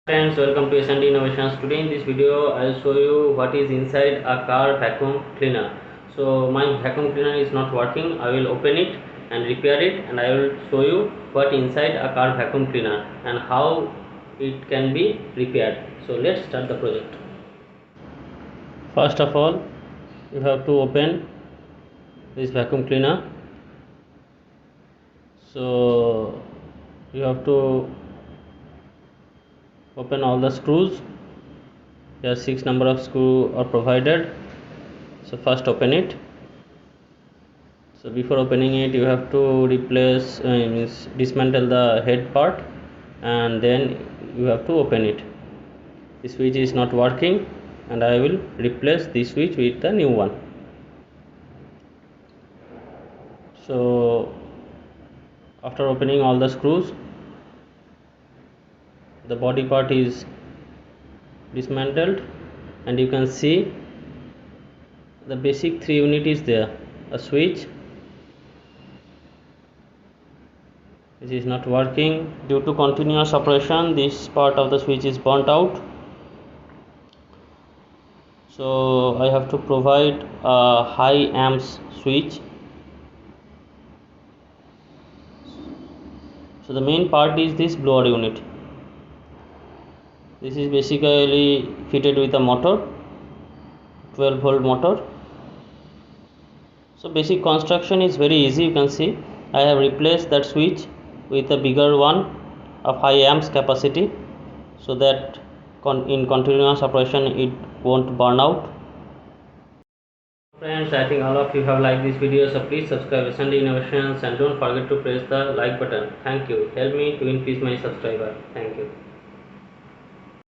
Friends, welcome to S&D Innovations. Today in this video I will show you what is inside a car vacuum cleaner. So my vacuum cleaner is not working. I will open it and repair it, and I will show you what inside a car vacuum cleaner and how it can be repaired. So let's start the project. First of all, you have to open this vacuum cleaner. So you have to open all the screws. Here 6 number of screw are provided. So first open it. So before opening it, you have to replace dismantle the head part, and then you have to open it. The switch is not working, and I will replace this switch with the new one. So after opening all the screws, the body part is dismantled, and you can see the basic 3 unit is there. A switch, this is not working due to continuous operation. This part of the switch is burnt out, so I have to provide a high amps switch. So the main part is this blower unit. This is basically fitted with a motor, 12-volt motor. So basic construction is very easy. You can see I have replaced that switch with a bigger one of high amps capacity, so that in continuous operation it won't burn out. Friends, I think all of you have liked this video, so please subscribe S&D Innovations and don't forget to press the like button. Thank you. Help me to increase my subscriber. Thank you.